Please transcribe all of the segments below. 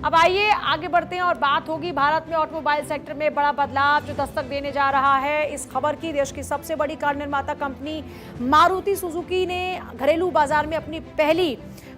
अब आइए आगे बढ़ते हैं और बात होगी भारत में ऑटोमोबाइल सेक्टर में बड़ा बदलाव जो दस्तक देने जा रहा है इस खबर की। देश की सबसे बड़ी कार निर्माता कंपनी मारुति सुजुकी ने घरेलू बाजार में अपनी पहली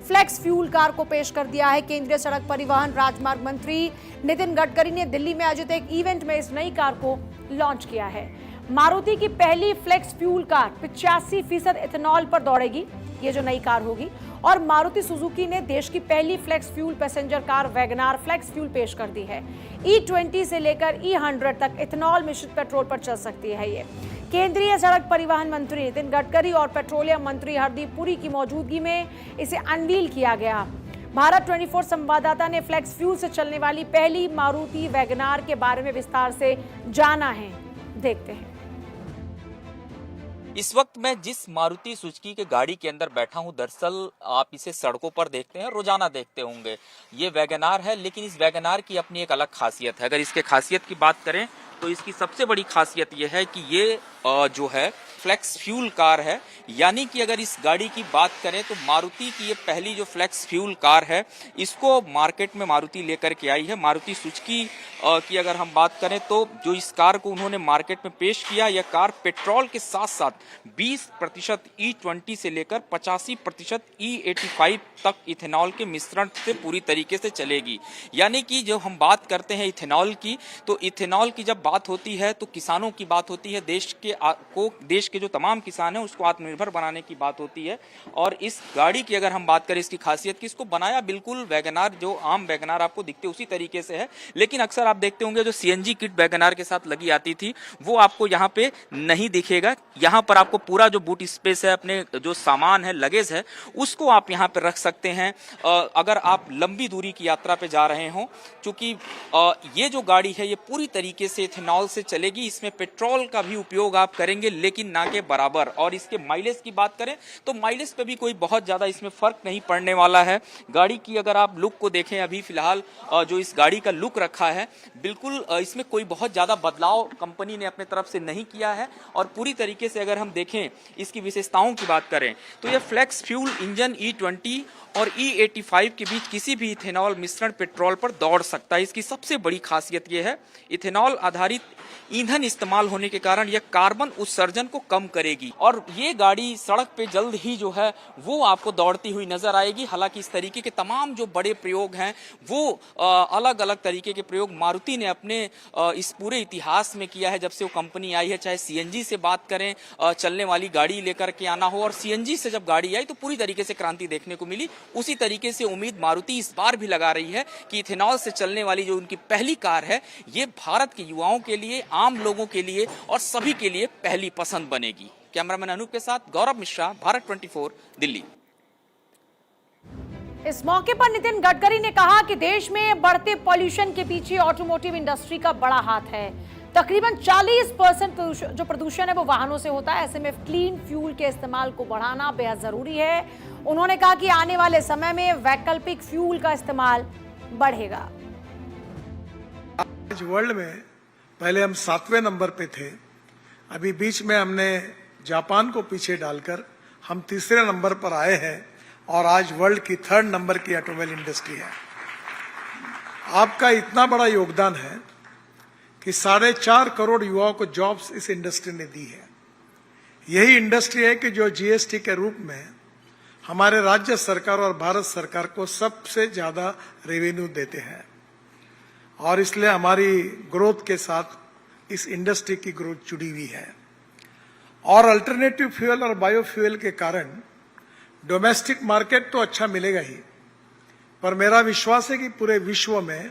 फ्लेक्स फ्यूल कार को पेश कर दिया है। केंद्रीय सड़क परिवहन राजमार्ग मंत्री नितिन गडकरी ने दिल्ली में आयोजित एक इवेंट में इस नई कार को लॉन्च किया है। मारुति की पहली फ्लेक्स फ्यूल कार 85% इथेनॉल पर दौड़ेगी, ये जो नई कार होगी। और मारुति सुजुकी ने देश की पहली flex fuel passenger car WagonR flex fuel पेश कर दी है। E20 से लेकर E100 तक इथेनॉल मिश्रित पेट्रोल पर चल सकती है। ये केंद्रीय सड़क परिवहन मंत्री नितिन गडकरी और पेट्रोलियम मंत्री हरदीप पुरी की मौजूदगी में इसे अनवील किया गया। भारत 24 संवाददाता ने फ्लेक्स फ्यूल से चलने वाली पहली मारुति वैगनार के बारे में विस्तार से जाना है, देखते हैं। इस वक्त मैं जिस मारुति सुजुकी के गाड़ी के अंदर बैठा हूं, दरअसल आप इसे सड़कों पर देखते हैं, रोजाना देखते होंगे। ये वैगनार है, लेकिन इस वैगनार की अपनी एक अलग खासियत है। अगर इसके खासियत की बात करें तो इसकी सबसे बड़ी खासियत यह है कि ये जो है फ्लेक्स फ्यूल कार है। यानी कि अगर इस गाड़ी की बात करें तो मारुति की ये पहली जो फ्लेक्स फ्यूल कार है, इसको मार्केट में मारुति लेकर के आई है। मारुति सुजुकी की अगर हम बात करें तो जो इस कार को उन्होंने मार्केट में पेश किया, यह कार पेट्रोल के साथ साथ 20% E20 से लेकर 85% E85 तक इथेनॉल के मिश्रण से पूरी तरीके से चलेगी। यानी कि जो हम बात करते हैं इथेनॉल की, तो इथेनॉल की जब बात होती है तो किसानों की बात होती है, देश के जो तमाम किसान हैं उसको आत्मनिर्भर बनाने की बात होती है। और इस गाड़ी की अगर हम बात करें इसकी खासियत की, इसको बनाया बिल्कुल वैगनार, जो आम वैगनार आपको दिखते उसी तरीके से है। लेकिन अक्सर आप देखते होंगे जो CNG किट वैगनार के साथ लगी आती थी वो आपको यहाँ पे नहीं दिखेगा। यहाँ पर आपको पूरा जो बूट स्पेस है, अपने जो सामान है, लगेज है, उसको आप यहाँ पे रख सकते हैं अगर आप लंबी दूरी की यात्रा पे जा रहे हो। क्योंकि ये जो गाड़ी है ये पूरी तरीके से इथेनॉल से चलेगी। इसमें पेट्रोल का भी उपयोग आप करेंगे लेकिन ना के बराबर। और इसके माइलेज की बात करें तो माइलेज पे भी कोई बहुत ज्यादा इसमें फर्क नहीं पड़ने वाला है। गाड़ी की अगर आप लुक को देखें, अभी फिलहाल जो इस गाड़ी का लुक रखा है, बिल्कुल इसमें कोई बहुत ज्यादा बदलाव कंपनी ने अपने तरफ से नहीं किया है। और पूरी तरीके से अगर हम देखें इसकी विशेषताओं की बात करें तो यह फ्लेक्स फ्यूल इंजन E20 और E85 के बीच किसी भी इथेनॉल मिश्रण पेट्रोल पर दौड़ सकता है। इसकी सबसे बड़ी खासियत यह है इथेनॉल आधारित ईंधन इस्तेमाल होने के कारण यह कार्बन उत्सर्जन को कम करेगी। और ये गाड़ी सड़क पे जल्द ही जो है वो आपको दौड़ती हुई नजर आएगी। हालांकि इस तरीके के तमाम जो बड़े प्रयोग हैं वो अलग अलग तरीके के प्रयोग मारुति ने अपने इस पूरे इतिहास में किया है जब से वो कंपनी आई है। चाहे CNG से बात करें, चलने वाली गाड़ी लेकर के आना हो, और CNG से जब गाड़ी आई तो पूरी तरीके से क्रांति देखने को मिली। उसी तरीके से उम्मीद मारुति इस बार भी लगा रही है कि इथेनॉल से चलने वाली जो उनकी पहली कार है ये भारत के युवाओं के लिए, आम लोगों के लिए और सभी के लिए पहली पसंद बनेगी। कैमरामैन अनूप के साथ गौरव मिश्रा, भारत 24, दिल्ली। इस मौके पर नितिन गडकरी ने कहा कि देश में बढ़ते पॉल्यूशन के पीछे ऑटोमोटिव इंडस्ट्री का बड़ा हाथ है। तकरीबन 40% जो प्रदूषण है वो वाहनों से होता है। ऐसे में क्लीन फ्यूल के इस्तेमाल को बढ़ाना बेहद जरूरी है। उन्होंने कहा कि आने वाले समय में वैकल्पिक फ्यूल का इस्तेमाल बढ़ेगा। आज वर्ल्ड में पहले हम 7वें नंबर पे थे, अभी बीच में हमने जापान को पीछे डालकर हम तीसरे नंबर पर आए हैं और आज वर्ल्ड की 3rd नंबर की ऑटोमोबाइल इंडस्ट्री है। आपका इतना बड़ा योगदान है कि 4.5 करोड़ युवाओं को जॉब्स इस इंडस्ट्री ने दी है। यही इंडस्ट्री है कि जो GST के रूप में हमारे राज्य सरकार और भारत सरकार को सबसे ज्यादा रेवेन्यू देते हैं। और इसलिए हमारी ग्रोथ के साथ इस इंडस्ट्री की ग्रोथ जुड़ी हुई है। और अल्टरनेटिव फ्यूल और बायोफ्यूल के कारण डोमेस्टिक मार्केट तो अच्छा मिलेगा ही, पर मेरा विश्वास है कि पूरे विश्व में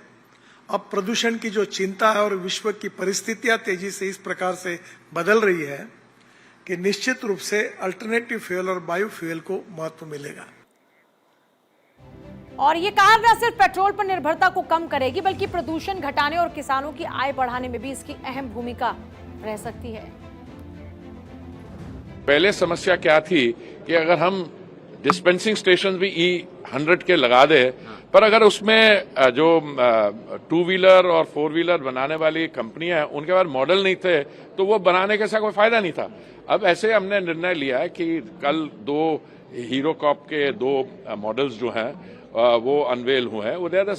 अब प्रदूषण की जो चिंता है और विश्व की परिस्थितियां तेजी से इस प्रकार से बदल रही है कि निश्चित रूप से अल्टरनेटिव फ्यूल और बायोफ्यूल को महत्व मिलेगा। और ये कार न सिर्फ पेट्रोल पर निर्भरता को कम करेगी बल्कि प्रदूषण घटाने और किसानों की आय बढ़ाने में भी इसकी अहम भूमिका रह सकती है। पहले समस्या क्या थी कि अगर हम डिस्पेंसिंग स्टेशन भी E100 के लगा दे, पर अगर उसमें जो 2 व्हीलर और 4 व्हीलर बनाने वाली कंपनियां हैं उनके पास मॉडल नहीं थे तो वो बनाने के साथ कोई फायदा नहीं था। अब ऐसे हमने निर्णय लिया है कि कल 2 हीरो कॉप के 2 मॉडल्स जो हैं वो अनवेल हुए हैं। वो दे आर द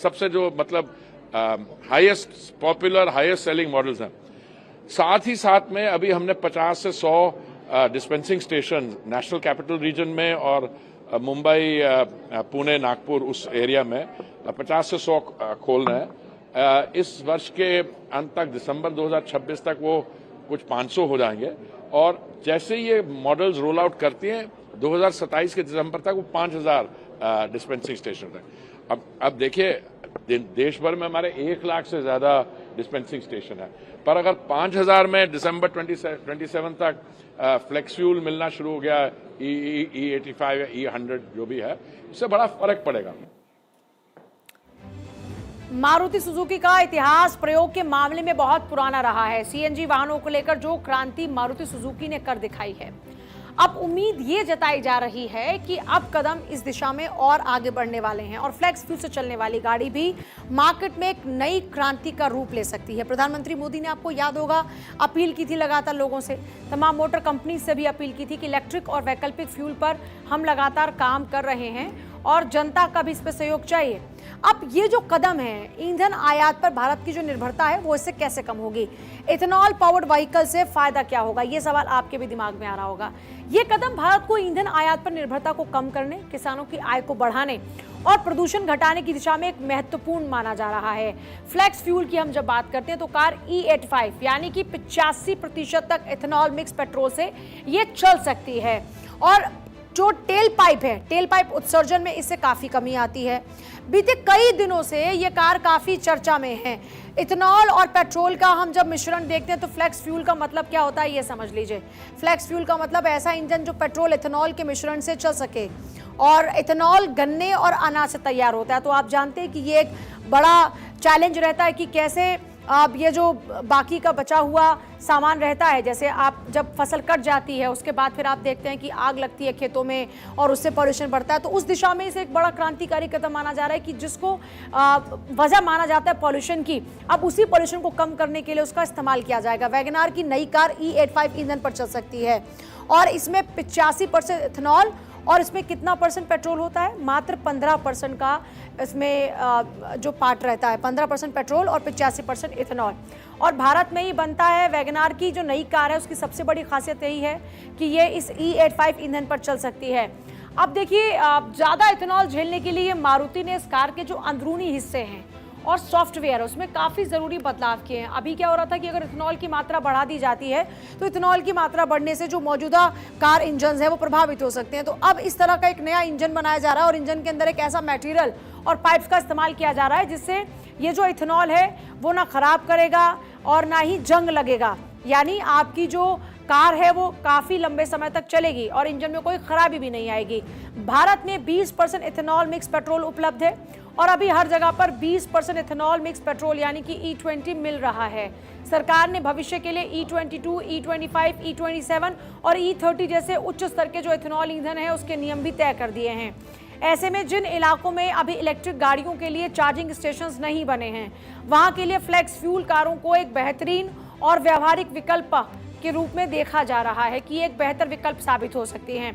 सबसे जो मतलब highest popular highest selling models हैं। साथ ही साथ में अभी हमने 50 से 100 dispensing station national capital region में और मुंबई, पुणे, नागपुर उस एरिया में 50 से 100 खोलना है। इस वर्ष के अंत तक, दिसंबर 2026 तक वो कुछ 500 हो जाएंगे और जैसे ये मॉडल्स रोल आउट करती हैं 2027 के दिसंबर तक वो 5000 डिस्पेंसिंग स्टेशन है। अब देखिए देश भर में हमारे 1 लाख से ज्यादा डिस्पेंसिंग स्टेशन है, पर अगर 5000 में दिसंबर 27 तक फ्लेक्स फ्यूल मिलना शुरू हो गया, E85 या E100 जो भी है, इससे बड़ा फर्क पड़ेगा। मारुति सुजुकी का इतिहास प्रयोग के मामले में बहुत पुराना रहा है। सीएनजी वाहनों को लेकर जो क्रांति मारुति सुजुकी ने कर दिखाई है, अब उम्मीद ये जताई जा रही है कि अब कदम इस दिशा में और आगे बढ़ने वाले हैं और फ्लेक्स फ्यूल से चलने वाली गाड़ी भी मार्केट में एक नई क्रांति का रूप ले सकती है। प्रधानमंत्री मोदी ने, आपको याद होगा, अपील की थी लगातार लोगों से, तमाम मोटर कंपनी से भी अपील की थी कि इलेक्ट्रिक और वैकल्पिक फ्यूल पर हम लगातार काम कर रहे हैं और जनता का भी इस पर सहयोग चाहिए। अब ये जो कदम है, ईंधन आयात पर भारत की जो निर्भरता है वो इससे कैसे कम होगी, इथेनॉल पावर्ड व्हीकल से फायदा क्या होगा, ये सवाल आपके भी दिमाग में आ रहा होगा। ये कदम भारत को ईंधन आयात पर निर्भरता को कम करने, किसानों की आय को बढ़ाने और प्रदूषण घटाने की दिशा में एक महत्वपूर्ण माना जा रहा है। फ्लेक्स फ्यूल की हम जब बात करते हैं तो कार E85 यानी कि 85% तक इथेनॉल मिक्स पेट्रोल से ये चल सकती है और जो टेल पाइप उत्सर्जन में इससे काफी कमी आती है। बीते कई दिनों से ये कार काफी चर्चा में है। इथेनॉल और पेट्रोल का हम जब मिश्रण देखते हैं तो फ्लेक्स फ्यूल का मतलब क्या होता है ये समझ लीजिए। फ्लेक्स फ्यूल का मतलब ऐसा इंजन जो पेट्रोल इथेनॉल के मिश्रण से चल सके और इथेनॉल गन्ने और अनाज से तैयार होता है। तो आप जानते हैं कि ये एक बड़ा चैलेंज रहता है कि कैसे अब ये जो बाकी का बचा हुआ सामान रहता है, जैसे आप जब फसल कट जाती है उसके बाद फिर आप देखते हैं कि आग लगती है खेतों में और उससे पॉल्यूशन बढ़ता है, तो उस दिशा में इसे एक बड़ा क्रांतिकारी कदम माना जा रहा है कि जिसको वजह माना जाता है पॉल्यूशन की, अब उसी पॉल्यूशन को कम करने के लिए उसका इस्तेमाल किया जाएगा। वैगनार की नई कार E85 ईंधन पर चल सकती है और इसमें 85% इथेनॉल और इसमें कितना % पेट्रोल होता है, मात्र 15% का इसमें जो पार्ट रहता है, 15% पेट्रोल और 85% इथेनॉल। और भारत में ही बनता है। वैगनार की जो नई कार है उसकी सबसे बड़ी खासियत यही है कि ये इस E85 ईंधन पर चल सकती है। अब देखिए, ज़्यादा इथेनॉल झेलने के लिए मारुति ने इस कार के जो अंदरूनी हिस्से हैं और सॉफ्टवेयर उसमें काफ़ी ज़रूरी बदलाव किए हैं। अभी क्या हो रहा था कि अगर इथेनॉल की मात्रा बढ़ा दी जाती है तो इथेनॉल की मात्रा बढ़ने से जो मौजूदा कार इंजन है वो प्रभावित हो सकते हैं। तो अब इस तरह का एक नया इंजन बनाया जा रहा है और इंजन के अंदर एक ऐसा मटेरियल और पाइप्स का इस्तेमाल किया जा रहा है जिससे ये जो इथेनॉल है वो ना खराब करेगा और ना ही जंग लगेगा, यानी आपकी जो कार है वो काफ़ी लंबे समय तक चलेगी और इंजन में कोई खराबी भी नहीं आएगी। भारत में 20% इथेनॉल मिक्स पेट्रोल उपलब्ध है और अभी हर जगह पर 20% इथेनॉल मिक्स पेट्रोल यानी कि E20 मिल रहा है। सरकार ने भविष्य के लिए E22, E25, E27 और E30 जैसे उच्च स्तर के जो इथेनॉल ईंधन है उसके नियम भी तय कर दिए हैं। ऐसे में जिन इलाकों में अभी इलेक्ट्रिक गाड़ियों के लिए चार्जिंग स्टेशंस नहीं बने हैं, वहां के लिए फ्लेक्स फ्यूल कारों को एक बेहतरीन और व्यावहारिक विकल्प के रूप में देखा जा रहा है कि एक बेहतर विकल्प साबित हो सकती हैं।